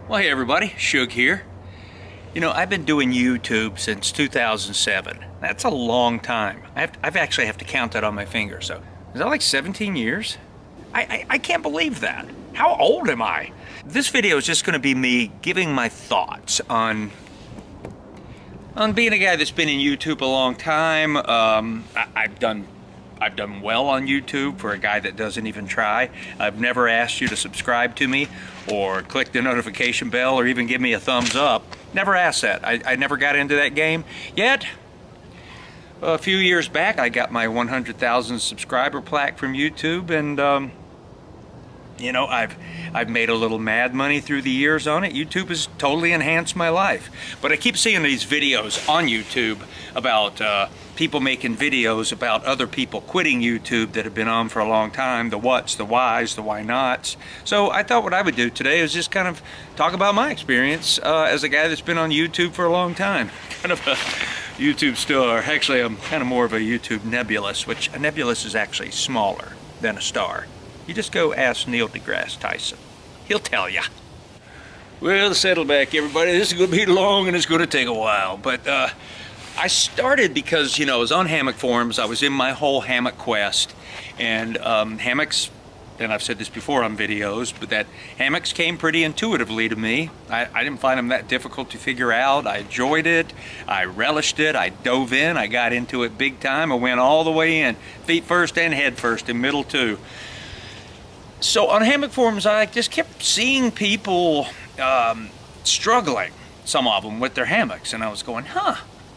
Well, hey everybody, Shug here. You know, I've been doing YouTube since 2007. That's a long time. I've actually have to count that on my finger. So, is that like 17 years? I can't believe that. How old am I? This video is just going to be me giving my thoughts on being a guy that's been in YouTube a long time. I've done well on YouTube for a guy that doesn't even try. I've never asked you to subscribe to me or click the notification bell or even give me a thumbs up. Never asked that. I never got into that game. Yet, a few years back, I got my 100,000 subscriber plaque from YouTube, and you know, I've made a little mad money through the years on it. YouTube has totally enhanced my life. But I keep seeing these videos on YouTube about people making videos about other people quitting YouTube that have been on for a long time, the whats, the whys, the why nots. So I thought what I would do today is just kind of talk about my experience as a guy that's been on YouTube for a long time. Kind of a YouTube star. Actually, I'm kind of more of a YouTube nebulous, which a nebulous is actually smaller than a star. You just go ask Neil deGrasse Tyson. He'll tell you. Well, settle back, everybody. This is going to be long and it's going to take a while. But I started because, you know, I was on hammock forums. I was in my whole hammock quest. And hammocks, and I've said this before on videos, but that hammocks came pretty intuitively to me. I didn't find them that difficult to figure out. I enjoyed it. I relished it. I dove in. I got into it big time. I went all the way in. Feet first and head first, and middle too. So on hammock forums, I just kept seeing people struggling, some of them, with their hammocks. And I was going,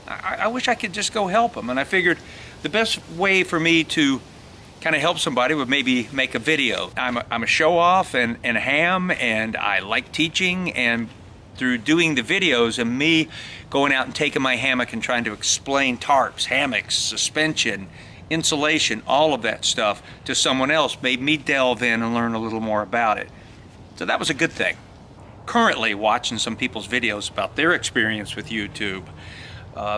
I wish I could just go help them. And I figured the best way for me to kind of help somebody would maybe make a video. I'm a show-off and a ham, and I like teaching. And through doing the videos and me going out and taking my hammock and trying to explain tarps, hammocks, suspension, insulation, all of that stuff to someone else made me delve in and learn a little more about it. So that was a good thing. Currently watching some people's videos about their experience with YouTube,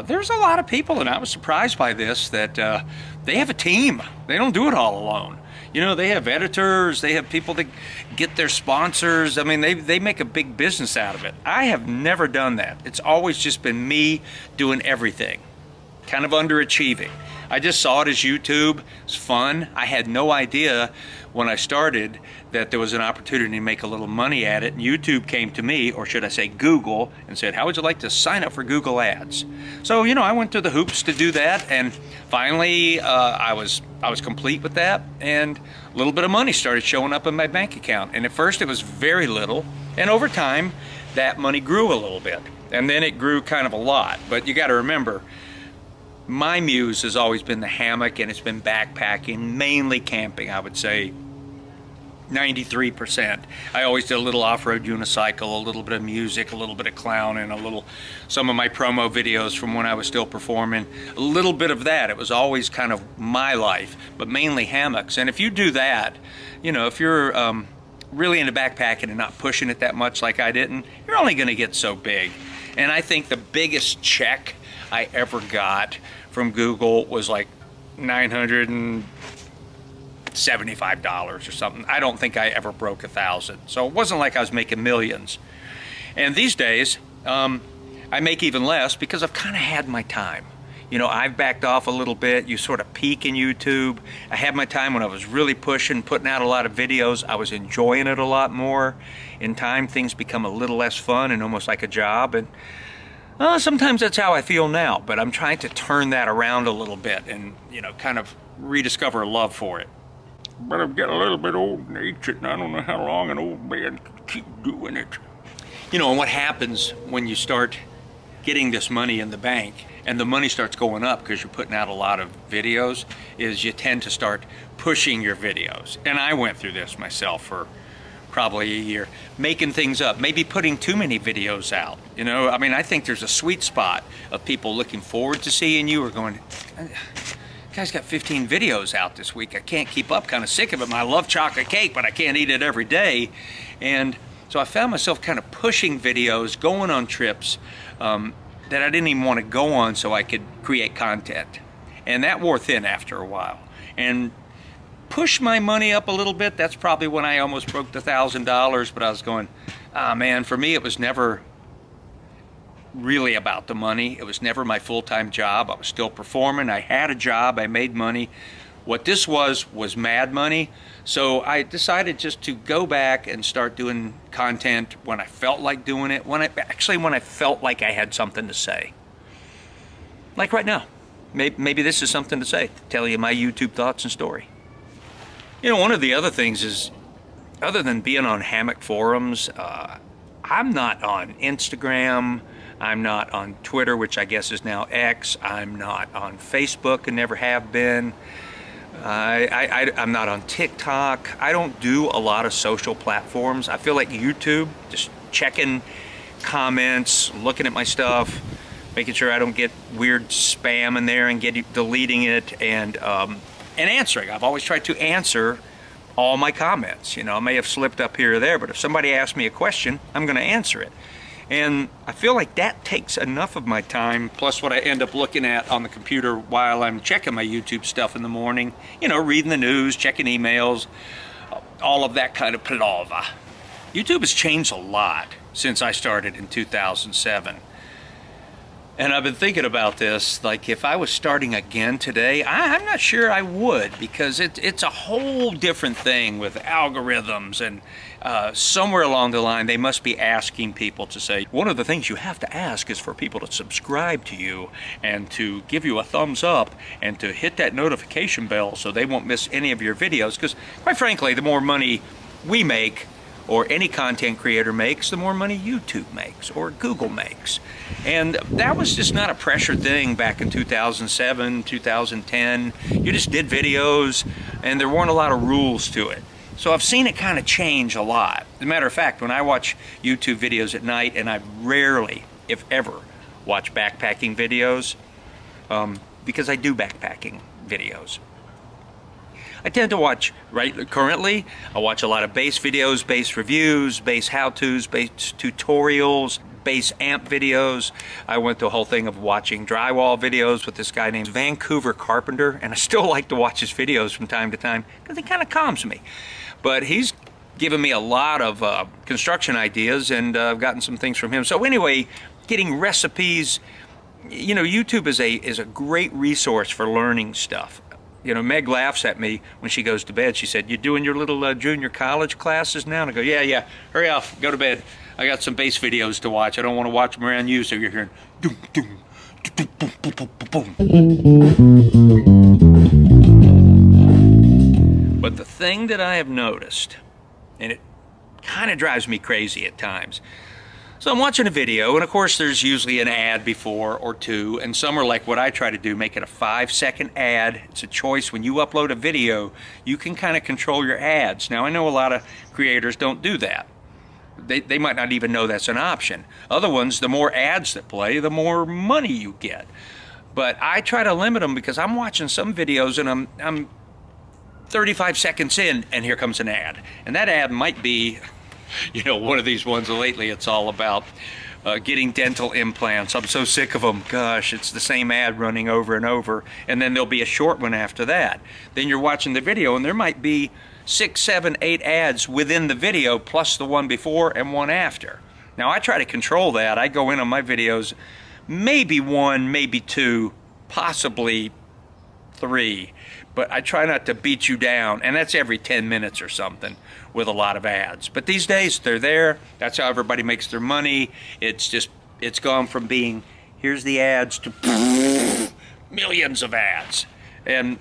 there's a lot of people, and I was surprised by this, that they have a team. They don't do it all alone. You know, they have editors, they have people that get their sponsors. I mean, they make a big business out of it. I have never done that. It's always just been me doing everything, kind of underachieving. I just saw it as YouTube. It's fun. I had no idea when I started that there was an opportunity to make a little money at it. And YouTube came to me, or should I say Google, and said, how would you like to sign up for Google Ads? So, you know, I went through the hoops to do that, and finally I was complete with that, and a little bit of money started showing up in my bank account. And at first it was very little, and over time that money grew a little bit. And then it grew kind of a lot. But you got to remember, my muse has always been the hammock, and it's been backpacking, mainly camping, I would say 93%. I always did a little off-road unicycle, a little bit of music, a little bit of clowning, some of my promo videos from when I was still performing, a little bit of that. It was always kind of my life, but mainly hammocks. And if you do that, you know, if you're really into backpacking and not pushing it that much like I didn't, you're only going to get so big. And I think the biggest check I ever got from Google was like $975 or something. I don't think I ever broke 1,000. So it wasn't like I was making millions. And these days, I make even less because I've kind of had my time. You know, I've backed off a little bit. You sort of peak in YouTube. I had my time when I was really pushing, putting out a lot of videos. I was enjoying it a lot more. In time, things become a little less fun and almost like a job. And sometimes that's how I feel now, but I'm trying to turn that around a little bit and, you know, kind of rediscover a love for it. But I'm getting a little bit old and ancient, and I don't know how long an old man can keep doing it. You know, and what happens when you start getting this money in the bank and the money starts going up because you're putting out a lot of videos is you tend to start pushing your videos. And I went through this myself for probably a year, making things up, maybe putting too many videos out. You know, I mean, I think there's a sweet spot of people looking forward to seeing you or going, guy's got 15 videos out this week. I can't keep up, kind of sick of it. I love chocolate cake, but I can't eat it every day. And so I found myself kind of pushing videos, going on trips that I didn't even want to go on so I could create content. And that wore thin after a while. And pushed my money up a little bit. That's probably when I almost broke the $1,000, but I was going, ah, man, for me it was never really about the money. It was never my full-time job. I was still performing. I had a job. I made money. What this was mad money. So I decided just to go back and start doing content when I felt like doing it, when I felt like I had something to say. Like right now. Maybe this is something to say, to tell you my YouTube thoughts and story. You know, one of the other things is, other than being on hammock forums, I'm not on Instagram, I'm not on Twitter, which I guess is now X, I'm not on Facebook and never have been. I'm not on TikTok. I don't do a lot of social platforms. I feel like YouTube, just checking comments, looking at my stuff, making sure I don't get weird spam in there and deleting it, and answering. I've always tried to answer all my comments. You know, I may have slipped up here or there, but if somebody asks me a question, I'm going to answer it. And I feel like that takes enough of my time, plus what I end up looking at on the computer while I'm checking my YouTube stuff in the morning, you know, reading the news, checking emails, all of that kind of palaver. YouTube has changed a lot since I started in 2007. And I've been thinking about this, like if I was starting again today, I'm not sure I would, because it's a whole different thing with algorithms, and somewhere along the line they must be asking people to say, one of the things you have to ask is for people to subscribe to you and to give you a thumbs up and to hit that notification bell so they won't miss any of your videos, because quite frankly, the more money we make, or any content creator makes, the more money YouTube makes or Google makes. And that was just not a pressured thing back in 2007, 2010. You just did videos and there weren't a lot of rules to it. So I've seen it kind of change a lot. As a matter of fact, when I watch YouTube videos at night, and I rarely, if ever, watch backpacking videos, because I do backpacking videos. I tend to watch, currently, I watch a lot of bass videos, bass reviews, bass how-tos, bass tutorials, bass amp videos. I went through a whole thing of watching drywall videos with this guy named Vancouver Carpenter, and I still like to watch his videos from time to time because he kind of calms me. But he's given me a lot of construction ideas, and I've gotten some things from him. So anyway, getting recipes, you know, YouTube is a great resource for learning stuff. You know, Meg laughs at me when she goes to bed. She said, "You doing your little junior college classes now?" And I go, yeah, hurry up, go to bed. I got some bass videos to watch. I don't want to watch them around you, so you're hearing doom, doom, doom, boom, boom, boom, boom. But the thing that I have noticed, and it kind of drives me crazy at times, so I'm watching a video, and of course there's usually an ad before or two, and some are like what I try to do, make it a 5-second ad. It's a choice. When you upload a video, you can kind of control your ads. Now, I know a lot of creators don't do that. They might not even know that's an option. Other ones, the more ads that play, the more money you get. But I try to limit them, because I'm watching some videos and I'm 35 seconds in, and here comes an ad. And that ad might be, you know, one of these ones lately. It's all about getting dental implants. I'm so sick of them. Gosh, it's the same ad running over and over. And then there'll be a short one after that. Then you're watching the video, and there might be 6, 7, 8 ads within the video, plus the one before and one after. Now, I try to control that. I go in on my videos, maybe 1, maybe 2, possibly 3. But I try not to beat you down, and that's every 10 minutes or something with a lot of ads. But these days, they're there. That's how everybody makes their money. It's gone from being, here's the ads, to millions of ads. And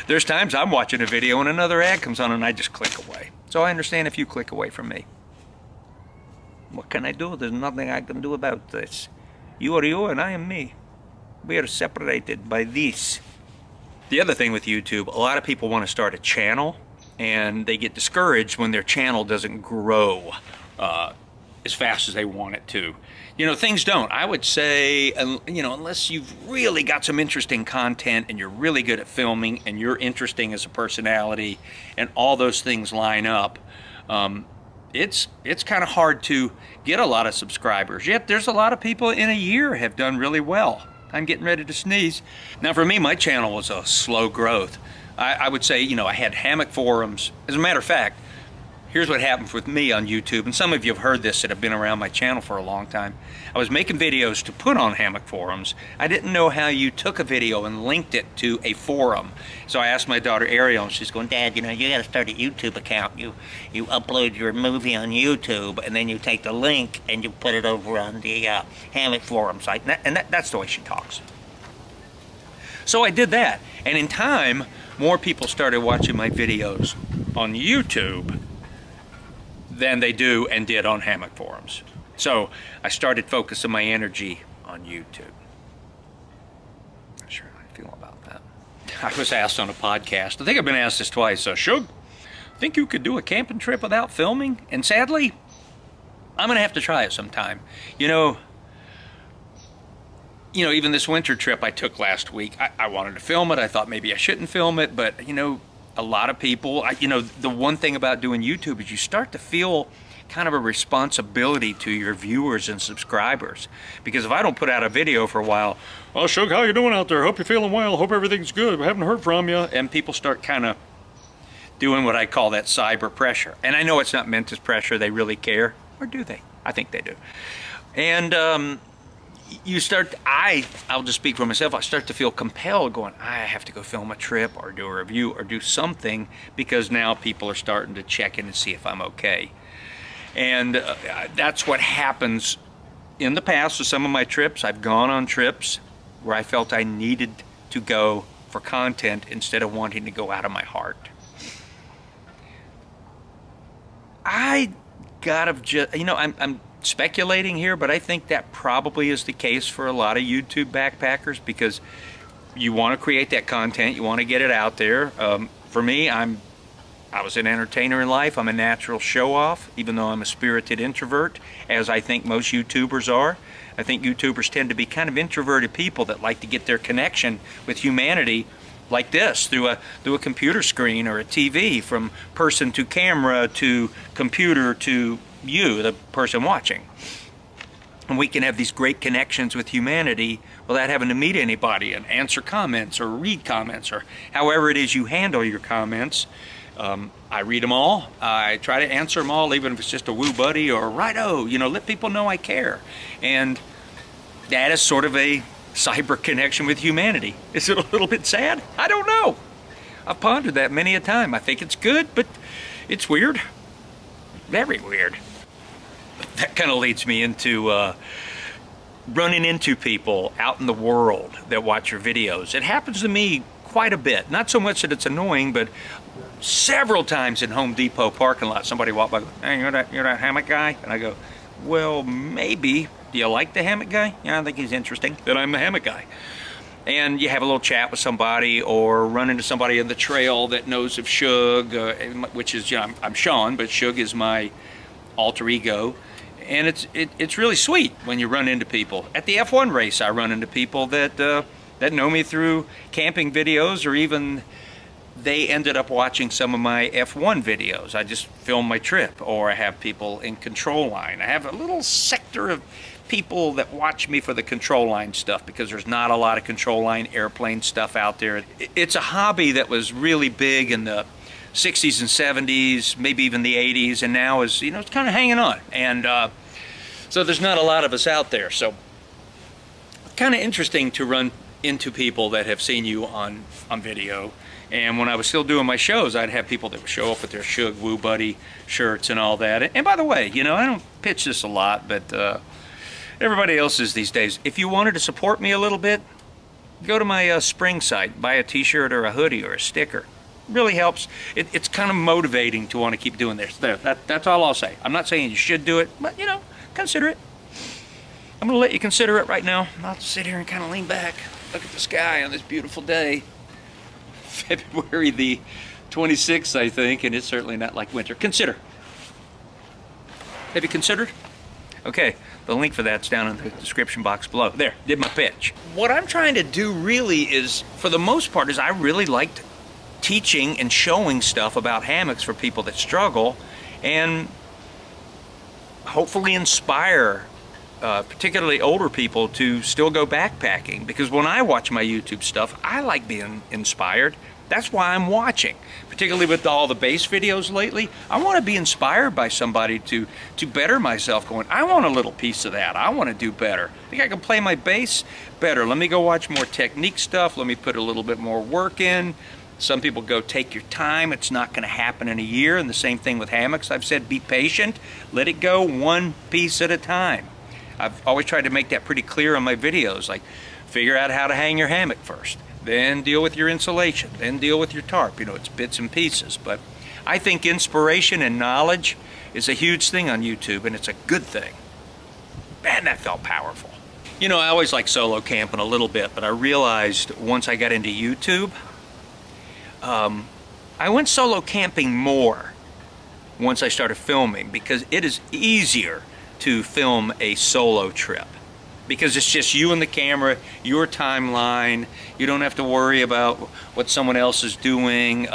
there's times I'm watching a video and another ad comes on and I just click away. So I understand if you click away from me. What can I do? There's nothing I can do about this. You are you and I am me. We are separated by this. The other thing with YouTube, a lot of people want to start a channel, and they get discouraged when their channel doesn't grow as fast as they want it to. You know, things don't. I would say, you know, unless you've really got some interesting content and you're really good at filming and you're interesting as a personality and all those things line up, it's kind of hard to get a lot of subscribers. Yet there's a lot of people in a year have done really well. I'm getting ready to sneeze. Now for me, my channel was a slow growth. I would say, you know, I had hammock forums. As a matter of fact, here's what happened with me on YouTube, and some of you have heard this that have been around my channel for a long time. I was making videos to put on hammock forums. I didn't know how you took a video and linked it to a forum. So I asked my daughter Ariel, and she's going, Dad, you know, you got to start a YouTube account. You upload your movie on YouTube, and then you take the link and you put it over on the hammock forum site. And that's the way she talks. So I did that, and in time, more people started watching my videos on YouTube than they do and did on hammock forums. So I started focusing my energy on YouTube. Not sure how I feel about that. I was asked on a podcast, I think I've been asked this twice, Shug, think you could do a camping trip without filming? And sadly, I'm gonna have to try it sometime. You know, even this winter trip I took last week, I wanted to film it. I thought maybe I shouldn't film it, but you know, a lot of people, the one thing about doing YouTube is you start to feel kind of a responsibility to your viewers and subscribers. Because if I don't put out a video for a while, well, Shug, how you doing out there? Hope you're feeling well. Hope everything's good. We haven't heard from you. And people start kind of doing what I call that cyber pressure. And I know it's not meant as pressure. They really care. Or do they? I think they do. And you start, I'll just speak for myself, I start to feel compelled going, I have to go film a trip or do a review or do something, because now people are starting to check in and see if I'm okay. And that's what happens in the past with some of my trips. I've gone on trips where I felt I needed to go for content instead of wanting to go out of my heart. I gotta just, I'm speculating here, but I think that probably is the case for a lot of YouTube backpackers, because you want to create that content, you want to get it out there. For me, I was an entertainer in life. I'm a natural show-off, even though I'm a spirited introvert, as I think most YouTubers are. I think YouTubers tend to be kind of introverted people that like to get their connection with humanity like this, through a computer screen or a TV, from person to camera to computer to you, the person watching. And we can have these great connections with humanity without having to meet anybody and answer comments or read comments, or however it is you handle your comments. I read them all. I try to answer them all, even if it's just a woo buddy or righto, let people know I care. And that is sort of a cyber connection with humanity. Is it a little bit sad? I don't know. I've pondered that many a time. I think it's good, but it's weird. Very weird. That kind of leads me into running into people out in the world that watch your videos. It happens to me quite a bit. Not so much that it's annoying, but several times in Home Depot parking lot, somebody walked by, hey, you're that hammock guy? And I go, well, maybe. Do you like the hammock guy? Yeah, I think he's interesting. Then I'm the hammock guy. And you have a little chat with somebody, or run into somebody on the trail that knows of Shug, which is, I'm Sean, but Shug is my alter ego. And it's really sweet when you run into people. At the F1 race, I run into people that know me through camping videos, or even they ended up watching some of my F1 videos. I just film my trip, or I have people in control line. I have a little sector of people that watch me for the control line stuff, because there's not a lot of control line airplane stuff out there. It's a hobby that was really big in the 60s and 70s, maybe even the 80s, and now is, it's kind of hanging on. And so there's not a lot of us out there. So kind of interesting to run into people that have seen you on video. And when I was still doing my shows, I'd have people that would show up with their Shug Woo Buddy shirts and all that. And by the way, I don't pitch this a lot, but everybody else is these days. If you wanted to support me a little bit, go to my Spring site, buy a t-shirt or a hoodie or a sticker. It really helps. It's kind of motivating to want to keep doing this. That's all I'll say. I'm not saying you should do it, but consider it. I'm gonna let you consider it right now. I'll just sit here and kind of lean back, look at the sky on this beautiful day. February the 26th, I think, and it's certainly not like winter. Consider. Have you considered? Okay, the link for that's down in the description box below. There, did my pitch. What I'm trying to do really is, for the most part, is I really liked teaching and showing stuff about hammocks for people that struggle, and hopefully inspire particularly older people, to still go backpacking, because when I watch my YouTube stuff, I like being inspired. That's why I'm watching, particularly with all the bass videos lately. I want to be inspired by somebody to better myself, going, I want a little piece of that. I want to do better. I think I can play my bass better. Let me go watch more technique stuff. Let me put a little bit more work in. Some people go, take your time. It's not going to happen in a year. And the same thing with hammocks. I've said, be patient. Let it go one piece at a time. I've always tried to make that pretty clear on my videos. Like, figure out how to hang your hammock first. Then deal with your insulation, then deal with your tarp. You know, it's bits and pieces. But I think inspiration and knowledge is a huge thing on YouTube, and it's a good thing. Man, that felt powerful. You know, I always like solo camping a little bit, but I realized once I got into YouTube, I went solo camping more once I started filming, because it is easier to film a solo trip. Because it's just you and the camera, your timeline. You don't have to worry about what someone else is doing,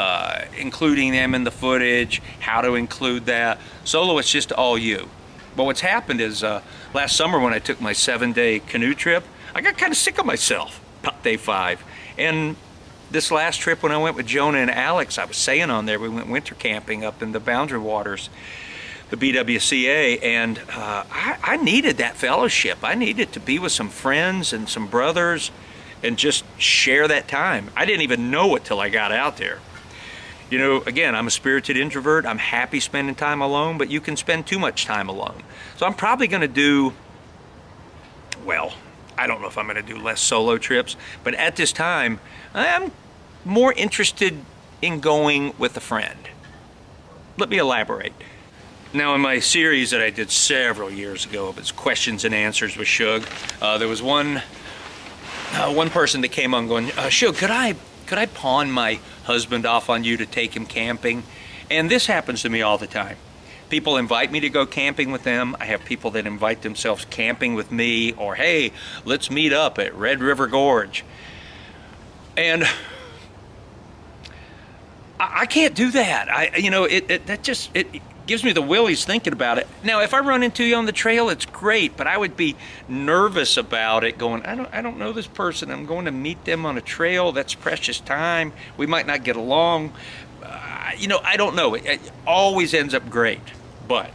including them in the footage, how to include that. Solo, it's just all you. But what's happened is, last summer when I took my 7-day canoe trip, I got kind of sick of myself, about day 5. And this last trip when I went with Jonah and Alex, I was saying on there, we went winter camping up in the Boundary Waters, the BWCA, and I needed that fellowship. I needed to be with some friends and some brothers and just share that time. I didn't even know it till I got out there. You know, again, I'm a spirited introvert. I'm happy spending time alone, but you can spend too much time alone. So I'm probably going to do, well, I don't know if I'm going to do less solo trips, but at this time, I'm more interested in going with a friend. Let me elaborate. Now, in my series that I did several years ago, it was questions and answers with Shug, there was one person that came on going, Shug, could I pawn my husband off on you to take him camping? And this happens to me all the time. People invite me to go camping with them. I have people that invite themselves camping with me, or hey, let's meet up at Red River Gorge. And I can't do that. It gives me the willies thinking about it. Now, if I run into you on the trail, it's great, but I would be nervous about it, going, I don't know this person. I'm going to meet them on a trail. That's precious time. We might not get along. You know, I don't know. It always ends up great. But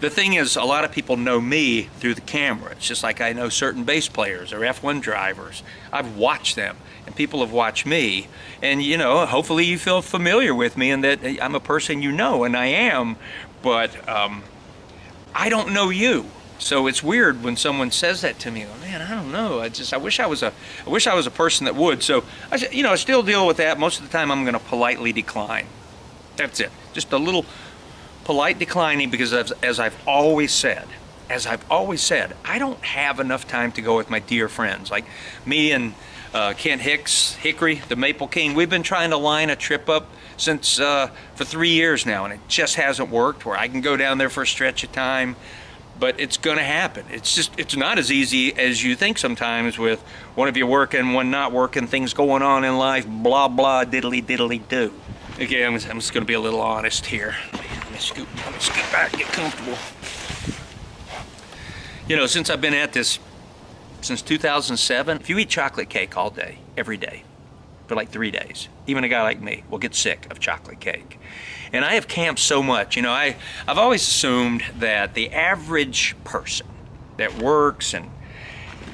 the thing is, a lot of people know me through the camera. It's just like I know certain bass players or F1 drivers. I've watched them, and people have watched me. And, you know, hopefully you feel familiar with me and that I'm a person you know, and I am. But I don't know you. So it's weird when someone says that to me. Oh, man, I don't know. I wish I was a person that would. So I still deal with that. Most of the time, I'm going to politely decline. That's it. Just a little polite declining, because as I've always said, I don't have enough time to go with my dear friends. Like me and Kent Hickory, the Maple King, we've been trying to line a trip up since for 3 years now, and it just hasn't worked where I can go down there for a stretch of time. But it's going to happen. It's not as easy as you think sometimes, with one of you working, one not working, things going on in life, blah, blah, diddly, diddly, do. Okay, I'm just going to be a little honest here. Let me scoot back, get comfortable. You know, since I've been at this, since 2007, if you eat chocolate cake all day, every day, for like 3 days, even a guy like me will get sick of chocolate cake. And I have camped so much. You know, I've always assumed that the average person that works and,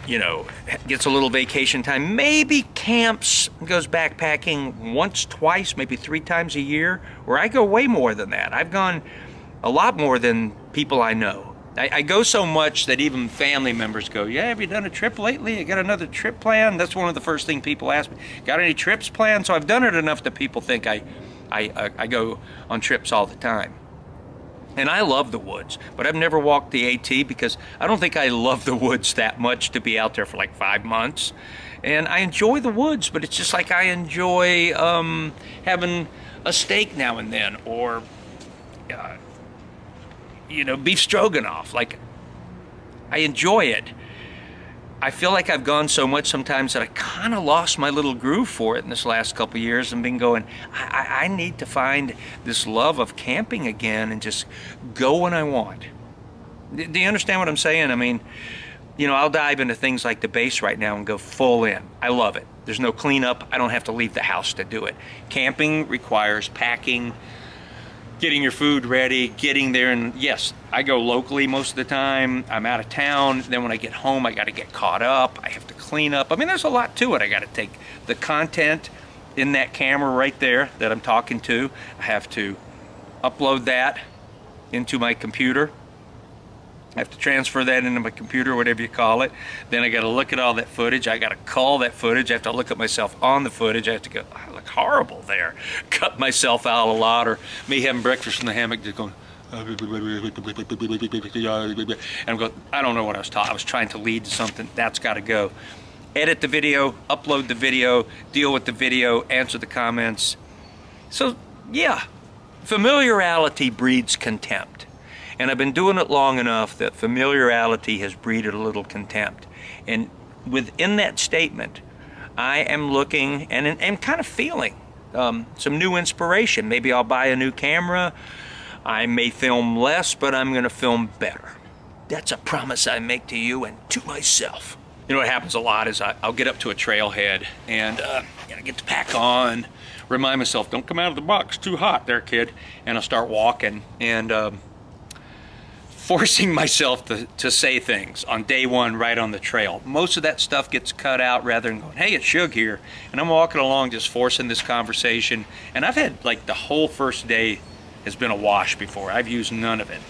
you know, gets a little vacation time, maybe camps, goes backpacking once, twice, maybe 3 times a year, where I go way more than that. I've gone a lot more than people I know. I go so much that even family members go, yeah, have you done a trip lately? You got another trip planned? That's one of the first things people ask me. Got any trips planned? So I've done it enough that people think I go on trips all the time. And I love the woods, but I've never walked the AT because I don't think I love the woods that much to be out there for like 5 months. And I enjoy the woods, but it's just like I enjoy having a steak now and then, or you know, beef stroganoff. Like, I enjoy it. I feel like I've gone so much sometimes that I kind of lost my little groove for it in this last couple of years, and been going, I need to find this love of camping again and just go when I want. Do you understand what I'm saying? I mean, you know, I'll dive into things like the base right now and go full in. I love it. There's no cleanup. I don't have to leave the house to do it. Camping requires packing, getting your food ready, getting there, and yes, I go locally most of the time. I'm out of town. Then when I get home, I got to get caught up. I have to clean up. I mean, there's a lot to it. I got to take the content in that camera right there that I'm talking to. I have to upload that into my computer. I have to transfer that into my computer, whatever you call it. Then I got to look at all that footage. I got to call that footage. I have to look at myself on the footage. I have to go, I look horrible there. Cut myself out a lot, or me having breakfast in the hammock just going, and I'm going, I don't know what I was taught. I was trying to lead to something. That's got to go. Edit the video, upload the video, deal with the video, answer the comments. So yeah, familiarity breeds contempt. And I've been doing it long enough that familiarity has breeded a little contempt. And within that statement, I am looking and kind of feeling some new inspiration. Maybe I'll buy a new camera. I may film less, but I'm going to film better. That's a promise I make to you and to myself. You know what happens a lot is I'll get up to a trailhead and get the pack on, remind myself, don't come out of the box, too hot there, kid. And I'll start walking and forcing myself to say things on day one right on the trail. Most of that stuff gets cut out rather than going, hey, it's Shug here. And I'm walking along just forcing this conversation. And I've had like the whole first day has been a wash before. I've used none of it.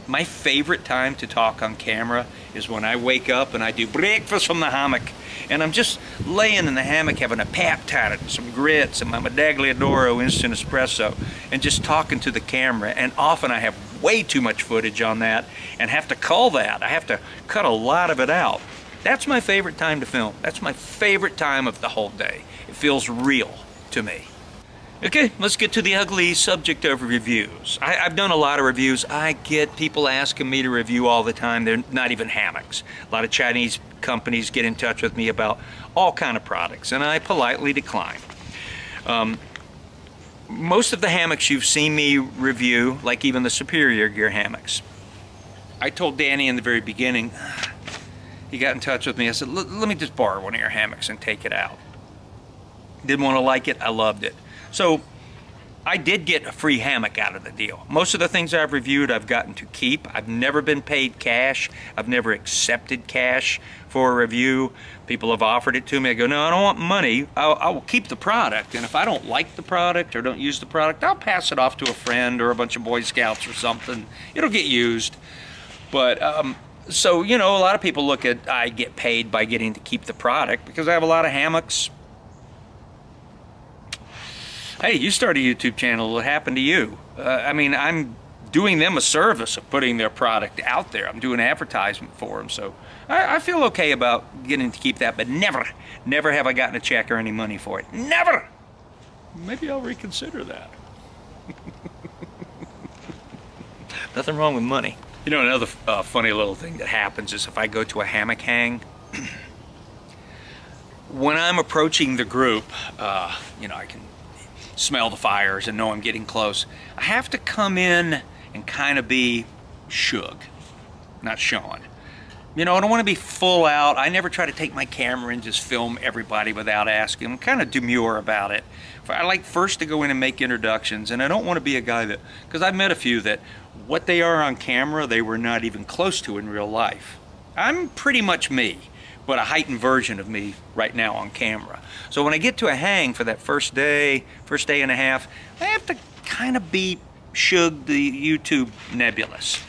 My favorite time to talk on camera is when I wake up and I do breakfast from the hammock. And I'm just laying in the hammock having a pap tatted and some grits and my Medagliadoro instant espresso and just talking to the camera. And often I have way too much footage on that and have to cull that. I have to cut a lot of it out. That's my favorite time to film. That's my favorite time of the whole day. It feels real to me. Okay, let's get to the ugly subject of reviews. I've done a lot of reviews. I get people asking me to review all the time. They're not even hammocks. A lot of Chinese companies get in touch with me about all kind of products, and I politely decline. Most of the hammocks you've seen me review, like even the Superior Gear hammocks, I told Danny in the very beginning, he got in touch with me. I said, let me just borrow one of your hammocks and take it out. Didn't want to like it. I loved it. So I did get a free hammock out of the deal. Most of the things I've reviewed I've gotten to keep. I've never been paid cash. I've never accepted cash for a review. People have offered it to me. I go, no, I don't want money. I will keep the product. And if I don't like the product or don't use the product, I'll pass it off to a friend or a bunch of Boy Scouts or something. It'll get used. But so, you know, a lot of people look at I get paid by getting to keep the product because I have a lot of hammocks. Hey, you start a YouTube channel, what happened to you? I mean, I'm doing them a service of putting their product out there. I'm doing advertisement for them, so I feel okay about getting to keep that, but never have I gotten a check or any money for it. Never! Maybe I'll reconsider that. Nothing wrong with money. You know, another funny little thing that happens is if I go to a hammock hang, when I'm approaching the group, you know, I can smell the fires and know I'm getting close. I have to come in and kind of be Shug, not Sean. You know, I don't want to be full out. I never try to take my camera and just film everybody without asking. I'm kind of demure about it. I like first to go in and make introductions, and I don't want to be a guy that, because I've met a few that what they are on camera, they were not even close to in real life. I'm pretty much me, but a heightened version of me right now on camera. So when I get to a hang for that first day and a half, I have to kind of be Shug the YouTube Nebulous.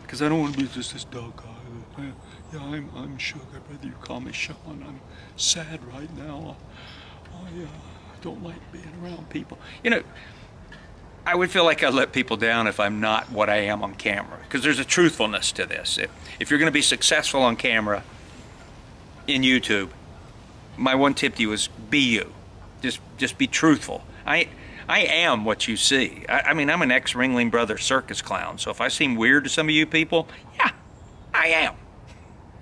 Because I don't want to be just this dog guy. Yeah, I'm Shug. I'd rather you call me Sean. I'm sad right now. I don't like being around people. You know, I would feel like I let people down if I'm not what I am on camera. Because there's a truthfulness to this. If you're going to be successful on camera, in YouTube, my one tip to you is be you. Just be truthful. I am what you see. I mean, I'm an ex-Ringling Brothers circus clown, so if I seem weird to some of you people, yeah, I am.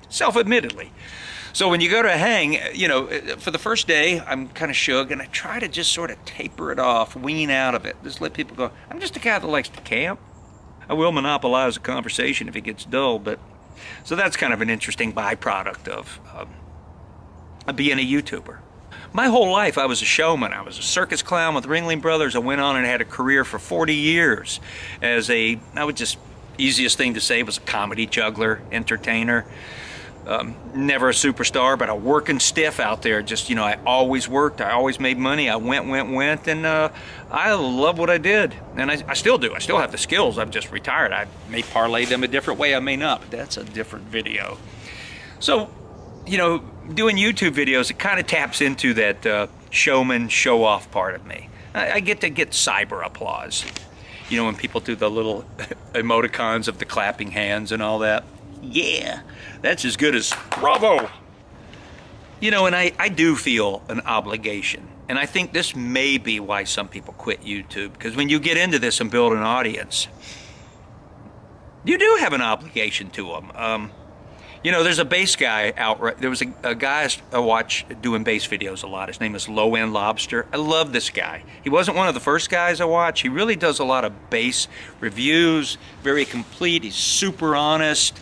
Self-admittedly. So when you go to a hang, you know, for the first day, I'm kind of Shug, and I try to just sort of taper it off, wean out of it. Just let people go, I'm just a guy that likes to camp. I will monopolize the conversation if it gets dull, but so that's kind of an interesting byproduct of being a YouTuber. My whole life I was a showman. I was a circus clown with Ringling Brothers. I went on and had a career for 40 years as easiest thing to say was a comedy juggler, entertainer. Never a superstar, but a working stiff out there. Just, you know, I always worked. I always made money. I went, and I love what I did. And I still do. I still have the skills. I've just retired. I may parlay them a different way. I may not, but that's a different video. So, you know, doing YouTube videos, it kind of taps into that showman, show-off part of me. I get to get cyber applause. You know, when people do the little emoticons of the clapping hands and all that. Yeah, that's as good as bravo. You know, and I do feel an obligation. And I think this may be why some people quit YouTube. Because when you get into this and build an audience, you do have an obligation to them. You know, there's a bass guy out. There was a guy I watch doing bass videos a lot. His name is Low End Lobster. I love this guy. He wasn't one of the first guys I watch. He really does a lot of bass reviews, very complete. He's super honest.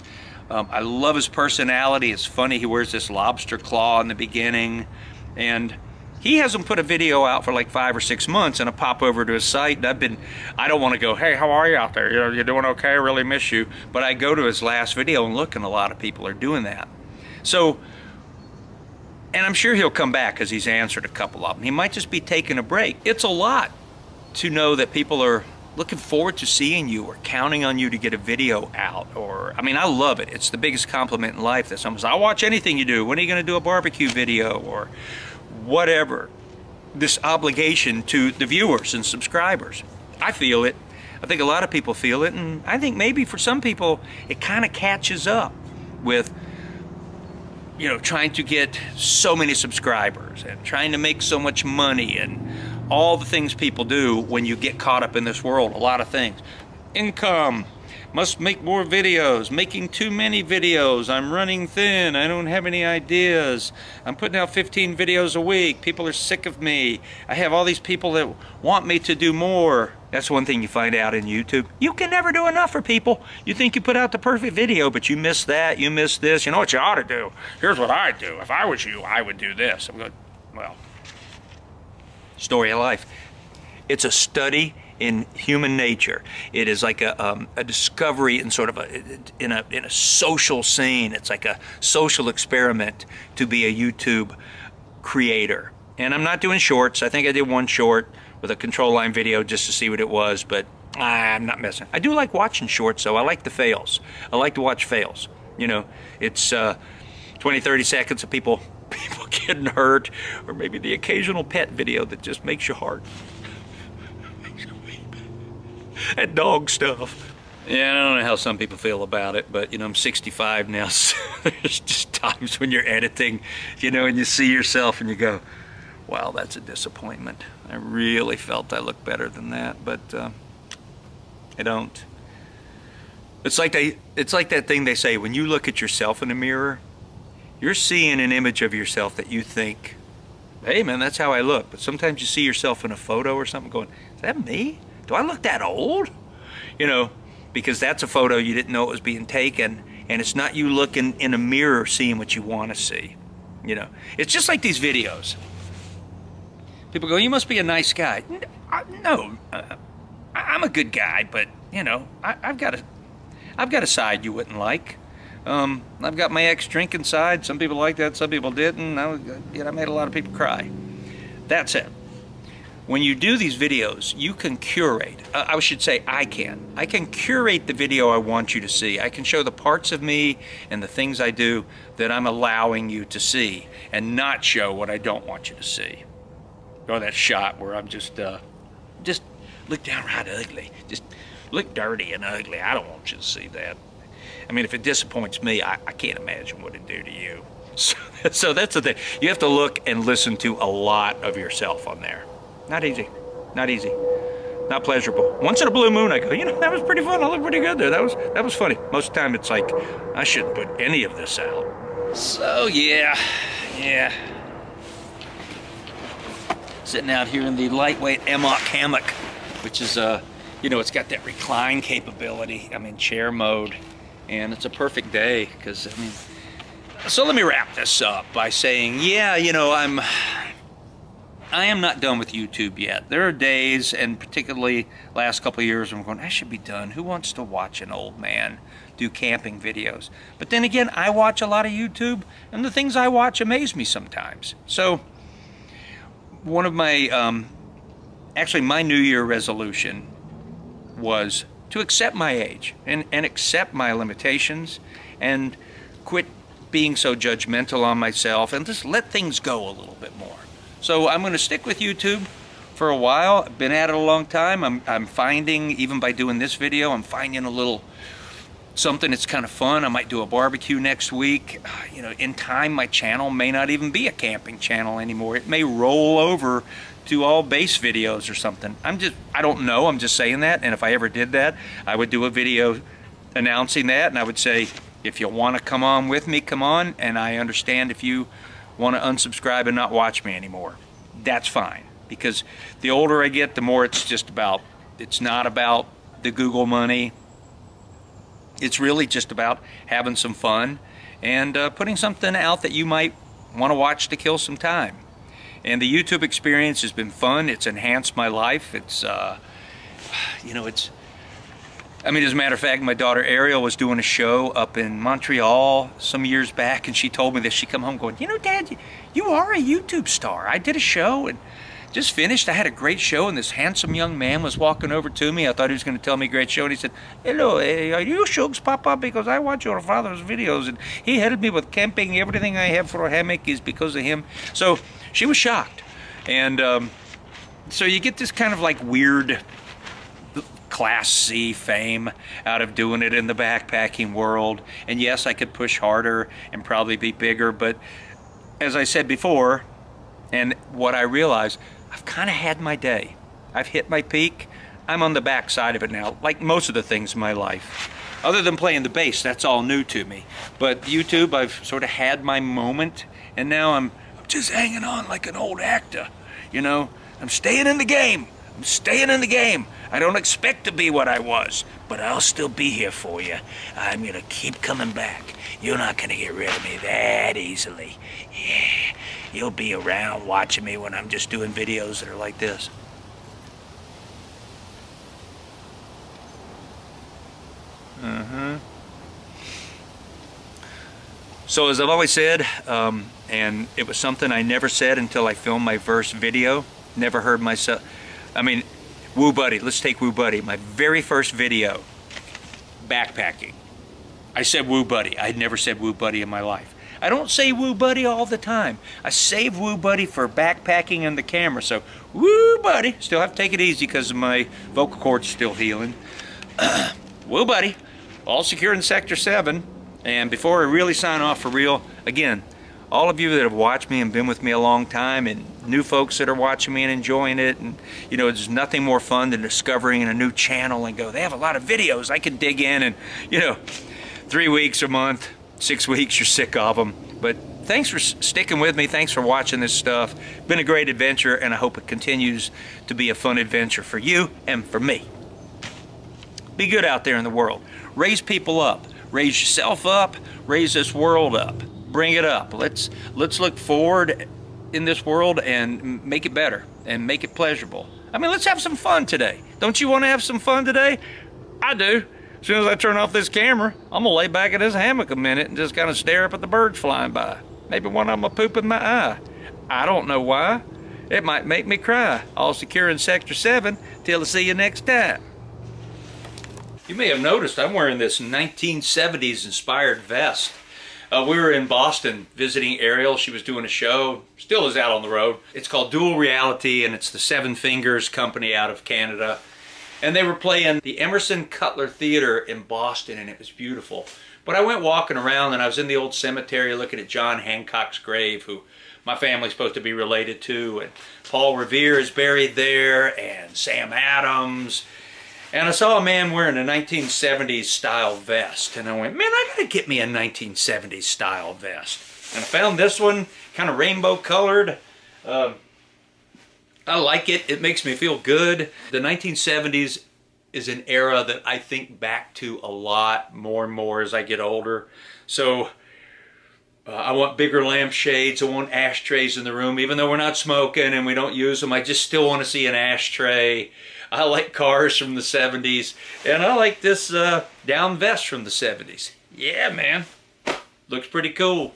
I love his personality. It's funny. He wears this lobster claw in the beginning. And he hasn't put a video out for like 5 or 6 months, and I pop over to his site, and I don't want to go, hey, how are you out there? You doing okay? I really miss you. But I go to his last video and look, and a lot of people are doing that. So, and I'm sure he'll come back because he's answered a couple of them. He might just be taking a break. It's a lot to know that people are looking forward to seeing you or counting on you to get a video out. Or, I mean, I love it. It's the biggest compliment in life that someone says, I'll watch anything you do. When are you going to do a barbecue video? Or whatever. This obligation to the viewers and subscribers. I feel it. I think a lot of people feel it, and I think maybe for some people it kind of catches up with, you know, trying to get so many subscribers and trying to make so much money and all the things people do when you get caught up in this world. A lot of things. Income. Must make more videos, making too many videos, I'm running thin, I don't have any ideas, I'm putting out 15 videos a week, people are sick of me, I have all these people that want me to do more. That's one thing you find out in YouTube. You can never do enough for people. You think you put out the perfect video, but you miss that, you miss this. You know what you ought to do? Here's what I'd do. If I was you, I would do this. I'm going, well, story of life. It's a study in human nature. It is like a discovery in sort of in a social scene. It's like a social experiment to be a YouTube creator. And I'm not doing shorts. I think I did one short with a control line video just to see what it was, but I'm not messing. I do like watching shorts, though. I like the fails. I like to watch fails. You know, it's 20, 30 seconds of people getting hurt, or maybe the occasional pet video that just makes you heart. That dog stuff. Yeah, I don't know how some people feel about it, but, you know, I'm 65 now, so there's just times when you're editing, you know, and you see yourself and you go, wow, that's a disappointment. I really felt I looked better than that, but I don't. It's like that thing they say, when you look at yourself in the mirror, you're seeing an image of yourself that you think, hey man, that's how I look. But sometimes you see yourself in a photo or something going, is that me? Do I look that old? You know, because that's a photo you didn't know it was being taken, and it's not you looking in a mirror seeing what you want to see. You know, it's just like these videos. People go, you must be a nice guy. No, I'm a good guy, but, you know, I've got a side you wouldn't like. I've got my ex-drinking side. Some people like that, some people didn't. I made a lot of people cry. That's it. When you do these videos, you can curate. I should say I can curate the video I want you to see. I can show the parts of me and the things I do that I'm allowing you to see, and not show what I don't want you to see. Or that shot where I'm just look downright ugly. Just look dirty and ugly. I don't want you to see that. I mean, if it disappoints me, I can't imagine what it'd do to you. So that's the thing. You have to look and listen to a lot of yourself on there. Not easy. Not easy. Not pleasurable. Once in a blue moon, I go, you know, that was pretty fun. I looked pretty good there. That was funny. Most of the time, it's like, I shouldn't put any of this out. So, yeah. Sitting out here in the lightweight Emok hammock, which is You know, it's got that recline capability. I'm in chair mode, and it's a perfect day because, I mean, so let me wrap this up by saying, yeah, you know, I am not done with YouTube yet. There are days, and particularly last couple of years, I'm going, I should be done. Who wants to watch an old man do camping videos? But then again, I watch a lot of YouTube, and the things I watch amaze me sometimes. So one of my, actually my New Year resolution was to accept my age and accept my limitations and quit being so judgmental on myself and just let things go a little bit more. So I'm going to stick with YouTube for a while. I've been at it a long time. I'm finding, even by doing this video, I'm finding a little something that's kind of fun. I might do a barbecue next week. You know, in time my channel may not even be a camping channel anymore. It may roll over to all base videos or something. I don't know, I'm just saying that. And if I ever did that, I would do a video announcing that, and I would say, if you want to come on with me, come on, and I understand if you want to unsubscribe and not watch me anymore. That's fine, because the older I get, the more it's not about the Google money. It's really just about having some fun and putting something out that you might want to watch to kill some time. And the YouTube experience has been fun. It's enhanced my life. It's, you know, I mean, as a matter of fact, my daughter Ariel was doing a show up in Montreal some years back, and she told me this. She come home going, you know, Dad, you are a YouTube star. I did a show and just finished. I had a great show, and this handsome young man was walking over to me. I thought he was going to tell me a great show, and he said, hello, are you Shugs Papa? Because I watch your father's videos, and he helped me with camping. Everything I have for a hammock is because of him. So she was shocked. And so you get this kind of like weird Class C fame out of doing it in the backpacking world. And yes, I could push harder and probably be bigger, but as I said before, and what I realized, I've kind of had my day. I've hit my peak. I'm on the back side of it now, like most of the things in my life. Other than playing the bass, that's all new to me. But YouTube, I've sort of had my moment, and now I'm just hanging on like an old actor. You know, I'm staying in the game. I'm staying in the game. I don't expect to be what I was, but I'll still be here for you. I'm gonna keep coming back. You're not gonna get rid of me that easily. Yeah, you'll be around watching me when I'm just doing videos that are like this. So as I've always said, and it was something I never said until I filmed my first video, never heard myself, I mean, Woo Buddy, let's take Woo Buddy, my very first video, backpacking. I said Woo Buddy. I'd never said Woo Buddy in my life. I don't say Woo Buddy all the time. I save Woo Buddy for backpacking and the camera. So, Woo Buddy. Still have to take it easy because my vocal cords still healing. Woo Buddy. All secure in Sector 7. And before I really sign off for real, again, all of you that have watched me and been with me a long time, and new folks that are watching me and enjoying it, and you know, there's nothing more fun than discovering a new channel and go, they have a lot of videos, I can dig in, and you know, 3 weeks, a month, 6 weeks, you're sick of them. But thanks for sticking with me, thanks for watching this stuff. Been a great adventure, and I hope it continues to be a fun adventure for you and for me. Be good out there in the world. Raise people up, raise yourself up, raise this world up. Bring it up. Let's look forward in this world and make it better and make it pleasurable. I mean, let's have some fun today. Don't you want to have some fun today? I do. As soon as I turn off this camera, I'm gonna lay back in this hammock a minute and just kind of stare up at the birds flying by. Maybe one of them will poop in my eye. I don't know why. It might make me cry. All secure in Sector 7. Till I see you next time. You may have noticed I'm wearing this 1970s inspired vest. We were in Boston visiting Ariel. She was doing a show, still is out on the road. It's called Dual Reality, and it's the Seven Fingers company out of Canada. And they were playing the Emerson Cutler Theater in Boston, and it was beautiful. But I went walking around, and I was in the old cemetery looking at John Hancock's grave, who my family's supposed to be related to, and Paul Revere is buried there, and Sam Adams. And I saw a man wearing a 1970s style vest, and I went, man, I gotta get me a 1970s style vest. And I found this one, kind of rainbow colored. I like it. It makes me feel good. The 1970s is an era that I think back to a lot more and more as I get older. So I want bigger lampshades. I want ashtrays in the room. Even though we're not smoking and we don't use them, I just still want to see an ashtray. I like cars from the 70s. And I like this down vest from the 70s. Yeah, man. Looks pretty cool.